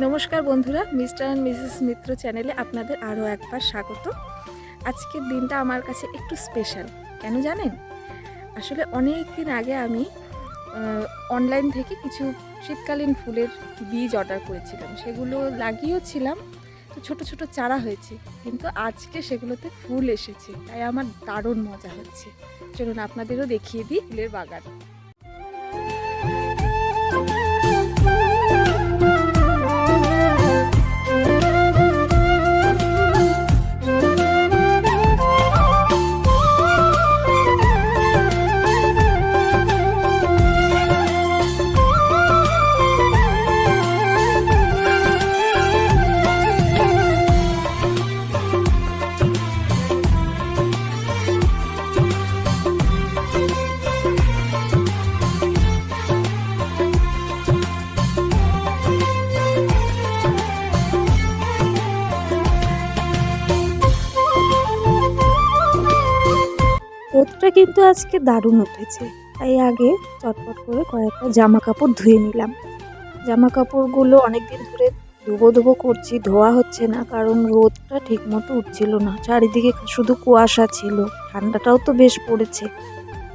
নমস্কার বন্ধুরা, mister and Mrs মিত্র চ্যানেলে আপনাদের আরও একবার স্বাগত। আজকের দিনটা আমার কাছে একটু স্পেশাল। কেন জানেন? আসলে অনেক দিন আগে আমি অনলাইন থেকে কিছু শীতকালীন ফুলের বীজ অর্ডার করেছিলাম, সেগুলো লাগিয়েওছিলাম। তো ছোট ছোট চারা হয়েছে, কিন্তু আজকে সেগুলোতে ফুল এসেছে, তাই আমার দারুণ মজা হচ্ছে। চলুন আপনাদেরও দেখিয়ে দিই ফুলের বাগান। রোদটা কিন্তু আজকে দারুণ উঠেছে, তাই আগে চটপট করে কয়েকটা জামা কাপড় ধুয়ে নিলাম। জামা কাপড়গুলো অনেকদিন ধরে ধুবো ধুবো করছি, ধোয়া হচ্ছে না, কারণ রোদটা ঠিক মতো উঠছিল না, চারিদিকে শুধু কুয়াশা ছিল, ঠান্ডাটাও তো বেশ পড়েছে।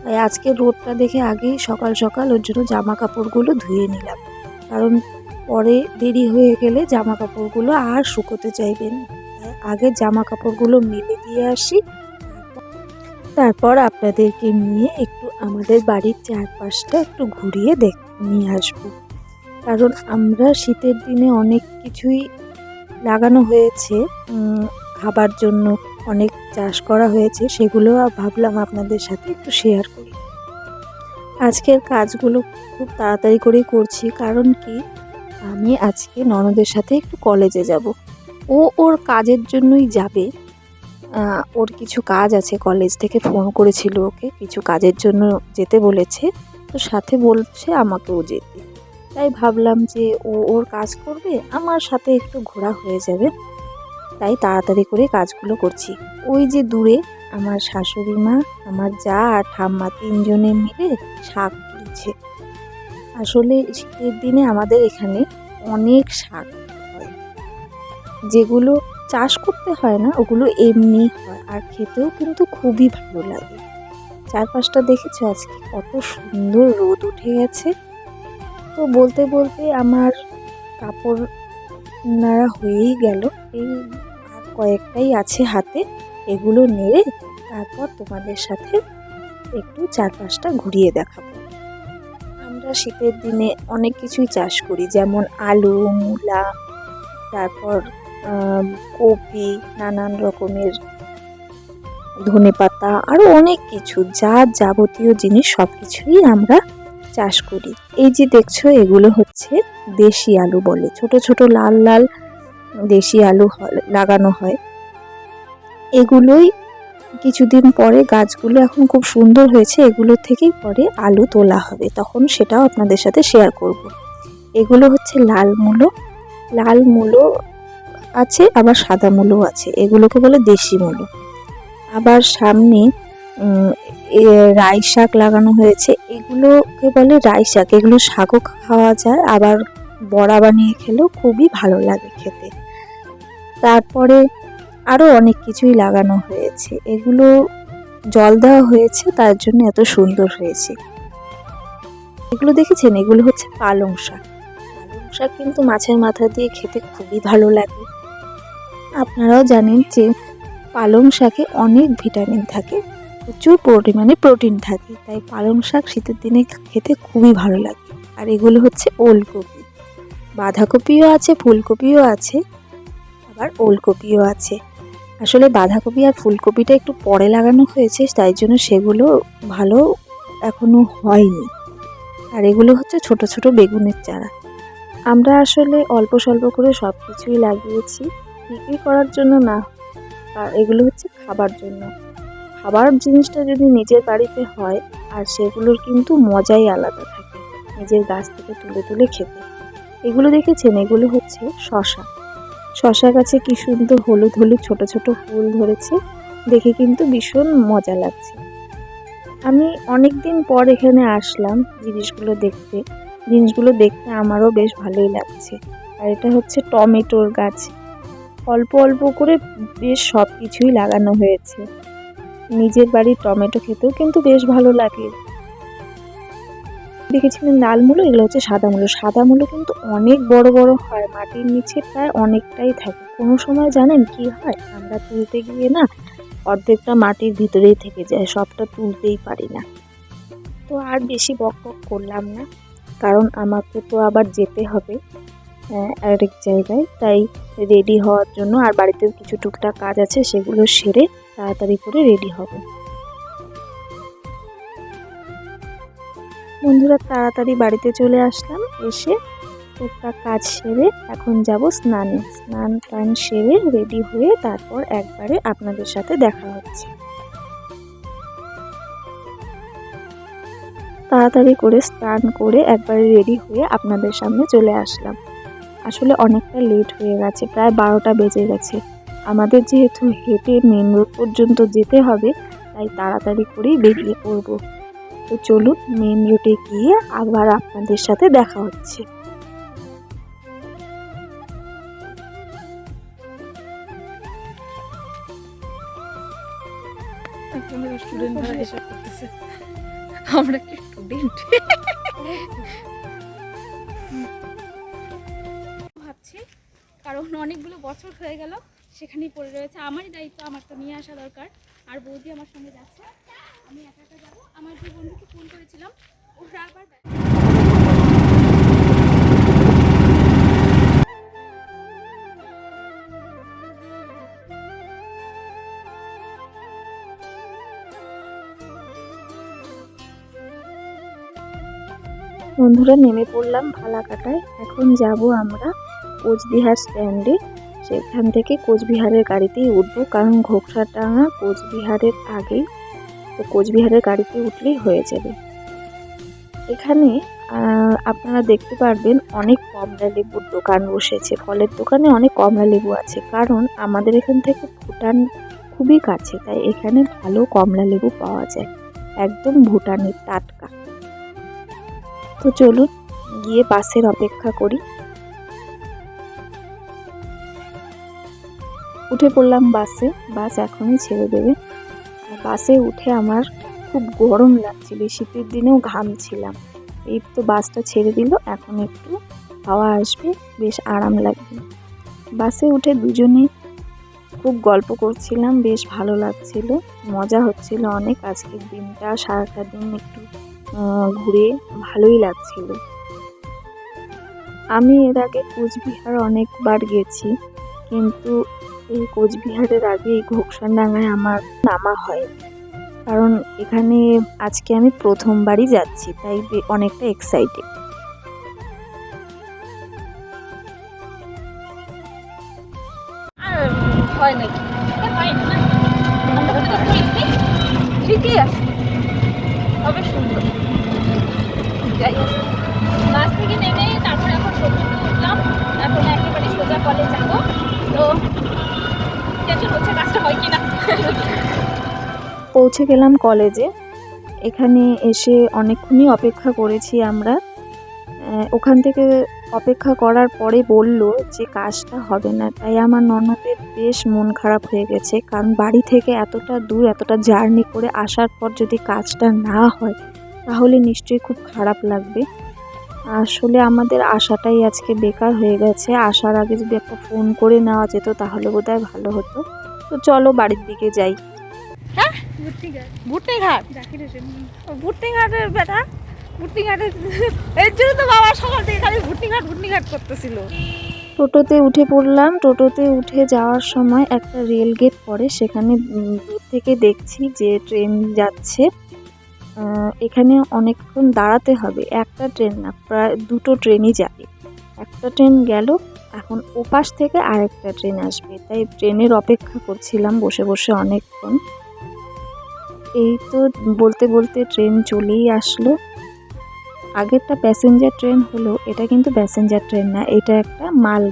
তাই আজকে রোদটা দেখে আগেই সকাল সকাল ওর জন্য জামা কাপড়গুলো ধুয়ে নিলাম, কারণ পরে দেরি হয়ে গেলে জামা কাপড়গুলো আর শুকোতে চাইবে না। তাই আগে জামা কাপড়গুলো মেলে দিয়ে আসি, তারপর আপনাদেরকে নিয়ে একটু আমাদের বাড়ির চারপাশটা একটু ঘুরিয়ে নিয়ে আসবো। কারণ আমরা শীতের দিনে অনেক কিছুই লাগানো হয়েছে, খাবার জন্য অনেক চাষ করা হয়েছে, সেগুলো ভাবলাম আপনাদের সাথে একটু শেয়ার করি। আজকের কাজগুলো খুব তাড়াতাড়ি করেই করছি, কারণ কি আমি আজকে ননদের সাথে একটু কলেজে যাব। ও ওর কাজের জন্যই যাবে, ওর কিছু কাজ আছে, কলেজ থেকে ফোন করেছিল, ওকে কিছু কাজের জন্য যেতে বলেছে, তো সাথে বলছে আমাকেও যেতে। তাই ভাবলাম যে ও ওর কাজ করবে, আমার সাথে একটু ঘোরা হয়ে যাবে, তাই তাড়াতাড়ি করে কাজগুলো করছি। ওই যে দূরে আমার শাশুড়ি মা, আমার যা আর ঠাম্মা তিনজনে মিলে শাক তুলছে। আসলে শীতের দিনে আমাদের এখানে অনেক শাক হয়, যেগুলো চাষ করতে হয় না, ওগুলো এমনি হয়, আর খেতেও কিন্তু খুবই ভালো লাগে। চারপাশটা দেখেছো আজকে কত সুন্দর রোদ উঠে গেছে। তো বলতে বলতে আমার কাপড় নাড়া হয়েই গেল, এই আর কয়েকটাই আছে হাতে, এগুলো নেড়ে তারপর তোমাদের সাথে একটু চারপাশটা ঘুরিয়ে দেখাবো। আমরা শীতের দিনে অনেক কিছুই চাষ করি, যেমন আলু, মূলা, তারপর কপি, নানান রকমের ধনেপাতা, আরও অনেক কিছু, যা যাবতীয় জিনিস সব কিছুই আমরা চাষ করি। এই যে দেখছো, এগুলো হচ্ছে দেশি আলু বলে, ছোট ছোট লাল লাল দেশি আলু লাগানো হয়। এগুলোই কিছুদিন পরে, গাছগুলো এখন খুব সুন্দর হয়েছে, এগুলো থেকেই পরে আলু তোলা হবে, তখন সেটাও আপনাদের সাথে শেয়ার করব। এগুলো হচ্ছে লাল মূলো, লাল মূলো আছে, আবার সাদা মূলো আছে, এগুলোকে বলে দেশি মূলো। আবার সামনে রাই শাক লাগানো হয়েছে, এগুলোকে বলে রাই শাক, এগুলো শাকও খাওয়া যায়, আবার বড়া বানিয়ে খেলেও খুবই ভালো লাগে খেতে। তারপরে আরও অনেক কিছুই লাগানো হয়েছে, এগুলো জল দেওয়া হয়েছে, তার জন্য এত সুন্দর হয়েছে। এগুলো দেখেছেন, এগুলো হচ্ছে পালং শাক। পালং শাক কিন্তু মাছের মাথা দিয়ে খেতে খুবই ভালো লাগে। আপনারাও জানেন যে পালং শাকে অনেক ভিটামিন থাকে, প্রচুর পরিমাণে প্রোটিন থাকে, তাই পালং শাক শীতের দিনে খেতে খুবই ভালো লাগে। আর এগুলো হচ্ছে ওলকপি, বাঁধাকপিও আছে, ফুলকপিও আছে, আবার ওলকপিও আছে। আসলে বাঁধাকপি আর ফুলকপিটা একটু পরে লাগানো হয়েছে, তাই জন্য সেগুলো ভালো এখনো হয়নি। আর এগুলো হচ্ছে ছোট ছোট বেগুনের চারা। আমরা আসলে অল্প স্বল্প করে সব কিছুই লাগিয়েছি, বিক্রি করার জন্য না, আর এগুলো হচ্ছে খাবার জন্য। খাবার জিনিসটা যদি নিজের বাড়িতে হয়, আর সেগুলোর কিন্তু মজাই আলাদা থাকে, নিজের গাছ থেকে তুলে তুলে খেতে। এগুলো দেখেছেন, এগুলো হচ্ছে শশা। শশা গাছে কি সুন্দর হলুদ হলুদ ছোট ছোট ফুল ধরেছে, দেখে কিন্তু ভীষণ মজা লাগছে। আমি অনেক দিন পর এখানে আসলাম জিনিসগুলো দেখতে, জিনিসগুলো দেখতে আমারও বেশ ভালোই লাগছে। আর এটা হচ্ছে টমেটোর গাছ। অল্প অল্প করে বেশ সব কিছুই লাগানো হয়েছে। নিজের বাড়ির টমেটো খেতেও কিন্তু বেশ ভালো লাগে। দেখেছিলেন লাল মূলো, এগুলো হচ্ছে সাদা মূলো। সাদা মূলো কিন্তু অনেক বড় বড় হয়, মাটির নিচে প্রায় অনেকটাই থাকে। কোনো সময় জানেন কি হয়, আমরা তুলতে গিয়ে না অর্ধেকটা মাটির ভিতরেই থেকে যায়, সবটা তুলতেই পারি না। তো আর বেশি বক বক করলাম না, কারণ আমাকে তো আবার যেতে হবে আরেক জায়গায়, তাই রেডি হওয়ার জন্য আর বাড়িতেও কিছু টুকটাক কাজ আছে, সেগুলো সেরে তাড়াতাড়ি করে রেডি হব। বন্ধুরা তাড়াতাড়ি বাড়িতে চলে আসলাম, এসে টুকটাক কাজ সেরে এখন যাব স্নানে। স্নান টান সেরে রেডি হয়ে তারপর একবারে আপনাদের সাথে দেখা হচ্ছে। তাড়াতাড়ি করে স্নান করে একবারে রেডি হয়ে আপনাদের সামনে চলে আসলাম। আসলে অনেকটা লেট হয়ে গেছে, প্রায় 12টা বেজে গেছে। আমাদের যেহেতু হেঁটে মেন রোড পর্যন্ত যেতে হবে, তাই তাড়াতাড়ি করেই বেরিয়ে পড়ব। তো চলুন মেন রোডে গিয়ে আবার আপনাদের সাথে দেখা হচ্ছে। আমরা কি স্টুডেন্ট ভাবছি, কারণ অনেকগুলো বছর হয়ে গেল সেখানেই পড়ে রয়েছে। আমারই দায়িত্ব, আমার তো নিয়ে আসা দরকার। আর বৌদি আমার সঙ্গে যাচ্ছে, আমি একা একা যাবো। আমার যে বন্ধুকে ফোন করেছিলাম, ওরা আবার বন্ধুরা নেমে পড়লাম ফালাকাটায়। এখন যাব আমরা কোচবিহার স্ট্যান্ডে। সেখান থেকে কোচবিহারের গাড়িতেই উঠবো, কারণ ঘোকসাডাঙ্গা কোচবিহারের আগেই, তো কোচবিহারের গাড়িতে উঠলেই হয়ে যাবে। এখানে আপনারা দেখতে পারবেন অনেক কমলা লেবুর দোকান বসেছে, ফলের দোকানে অনেক কমলা লেবু আছে, কারণ আমাদের এখান থেকে ভুটান খুবই কাছে, তাই এখানে ভালো কমলা লেবু পাওয়া যায়, একদম ভুটানের টাটকা। তো চলুন গিয়ে বাসের অপেক্ষা করি। উঠে পড়লাম বাসে, বাস এখনই ছেড়ে দেবে। বাসে উঠে আমার খুব গরম লাগছিল, শীতের দিনেও ঘামছিলাম। এই তো বাসটা ছেড়ে দিল, এখন একটু হাওয়া আসবে, বেশ আরাম লাগবে। বাসে উঠে দুজনে খুব গল্প করছিলাম, বেশ ভালো লাগছিল, মজা হচ্ছিল অনেক। আজকের দিনটা সারাটা দিন একটু ঘুরে ভালোই লাগছিল। আমি এর আগে কোচবিহার অনেকবার গেছি, কিন্তু এই কোচবিহারের আগে এই ঘোকসাডাঙ্গায় আমার নামা হয়, কারণ এখানে আজকে আমি প্রথমবারই যাচ্ছি, তাই অনেকটা এক্সাইটেড। হয় নাকি হয় না, ঠিকই আছে, তবে সুন্দর। যাই হোক, বাস থেকে নেমে তারপরে এখন সবজিতে উঠলাম, এখন একেবারে সোজা কলেজ যাবো। তো টেনশন হচ্ছে কাজটা হয় কিনা। পৌঁছে গেলাম কলেজে। এখানে এসে অনেকক্ষণই অপেক্ষা করেছি আমরা। ওখান থেকে অপেক্ষা করার পরে বলল যে কাজটা হবে না, তাই আমার ননদের বেশ মন খারাপ হয়ে গেছে, কারণ বাড়ি থেকে এতটা দূর এতটা জার্নি করে আসার পর যদি কাজটা না হয় তাহলে নিশ্চয়ই খুব খারাপ লাগবে। আসলে আমাদের আসাটাই আজকে বেকার হয়ে গেছে, আসার আগে যদি একটা ফোন করে নেওয়া যেত তাহলে বোধহয় ভালো হতো। তো চলো বাড়ির দিকে যাই। হ্যাঁ, ভুট্টিঘাট ভুট্টিঘাটের বেটা, ভুট্টিঘাটের এর জন্য তো বাবা সকাল থেকে খালি ভুট্টিঘাট করতেছিল। টোটোতে উঠে পড়লাম। টোটোতে উঠে যাওয়ার সময় একটা রেল গেট পড়ে, সেখানে দূর থেকে দেখছি যে ট্রেন যাচ্ছে। এখানে অনেকক্ষণ দাঁড়াতে হবে, একটা ট্রেন না প্রায় দুটো ট্রেনই যাবে। একটা ট্রেন গেল, এখন ওপাশ থেকে আরেকটা ট্রেন আসবে, তাই ট্রেনের অপেক্ষা করছিলাম বসে বসে অনেকক্ষণ। এই তো বলতে বলতে ট্রেন চলেই আসলো। আগেরটা প্যাসেঞ্জার ট্রেন হলো, এটা কিন্তু প্যাসেঞ্জার ট্রেন না, এটা একটা মাল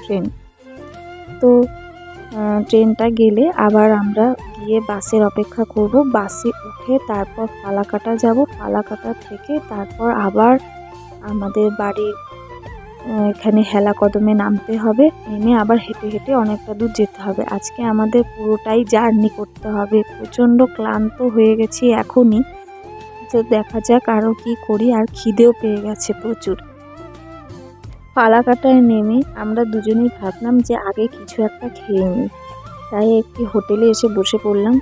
ট্রেন। তো ট্রেনটা গেলে আবার আমরা গিয়ে বাসের অপেক্ষা করব, বাসে উঠে তারপর ফালাকাটা যাব, ফালাকাটা থেকে তারপর আবার আমাদের বাড়ির এখানে হেলা কদমে নামতে হবে, নেমে আবার হেঁটে হেঁটে অনেকটা দূর যেতে হবে। আজকে আমাদের পুরোটাই জার্নি করতে হবে, প্রচণ্ড ক্লান্ত হয়ে গেছি এখনই। তো দেখা যাক আরও কি করি, আর খিদেও পেয়ে গেছে প্রচুর। ফালাকাটায় নেমে আমরা দুজনেই ভাবলাম যে আগে কিছু একটা খেয়ে নিই, তাই একটি হোটেলে এসে বসে পড়লাম।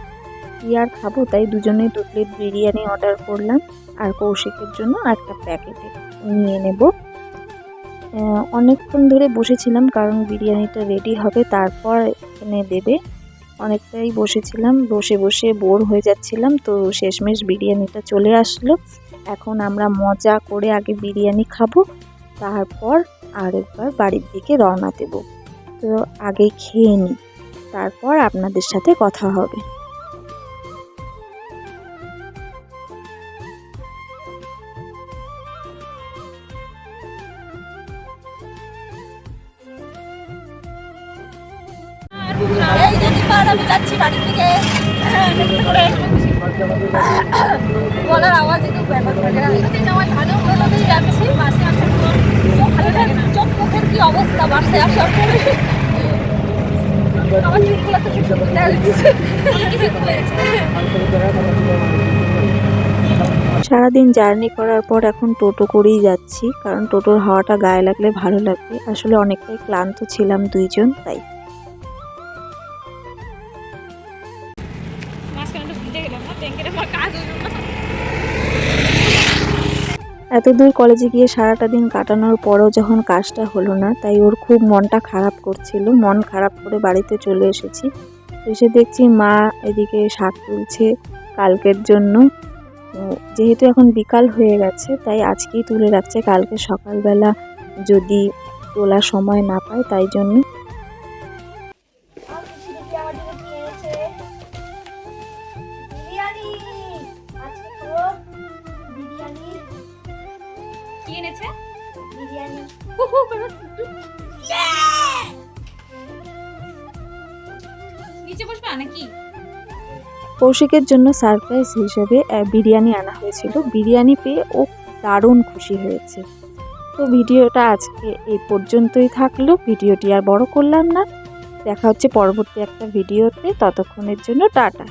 কি আর খাবো, তাই দুজনেই 2 প্লেট বিরিয়ানি অর্ডার করলাম, আর কৌশিকের জন্য একটা প্যাকেটে নিয়ে নেব। অনেকক্ষণ ধরে বসেছিলাম কারণ বিরিয়ানিটা রেডি হবে, তারপর এখানে দেবে। অনেকটাই বসেছিলাম, বসে বসে বোর হয়ে যাচ্ছিলাম, তো শেষমেশ বিরিয়ানিটা চলে আসলো। এখন আমরা মজা করে আগে বিরিয়ানি খাবো, তারপর আরেকবার বাড়ির দিকে রওনা দেব। তো আগে খেয়ে নিই, তারপর আপনাদের সাথে কথা হবে। এই দিদিবার আমি যাচ্ছি বাড়ির দিকে। বলার আওয়াজ একটু ব্যাপার থাকে না। আমার ভালো ভালোতেই যাচ্ছি, বাসে আসার পর চোখ মুখের কি অবস্থা বাসে আসার পরে। আমার চুলগুলো তো ঠিক দেখা যাচ্ছে। সারাদিন জার্নি করার পর এখন টোটো করেই যাচ্ছি, কারণ টোটোর হাওয়াটা গায়ে লাগলে ভালো লাগবে। আসলে অনেকটাই ক্লান্ত ছিলাম দুইজন, তাই। এত দূর কলেজে গিয়ে সারাটা দিন কাটানোর পরেও যখন কাজটা হলো না, তাই ওর খুব মনটা খারাপ করছিল। মন খারাপ করে বাড়িতে চলে এসেছি। এসে দেখছি মা এদিকে শাক তুলছে কালকের জন্য। যেহেতু এখন বিকাল হয়ে গেছে, তাই আজকেই তুলে রাখছে, কালকে সকালবেলা যদি তোলার সময় না পায়, তাই জন্য। কি এনেছে? বিরিয়ানি। নিচে বসবা নাকি? কৌশিকের জন্য সারপ্রাইজ হিসেবে বিরিয়ানি আনা হয়েছিল। বিরিয়ানি পেয়ে ও দারুণ খুশি হয়েছে। তো ভিডিওটা আজকে এই পর্যন্তই থাকলো, ভিডিওটি আর বড় করলাম না। দেখা হচ্ছে পরবর্তী একটা ভিডিওতে, ততক্ষণের জন্য টাটা।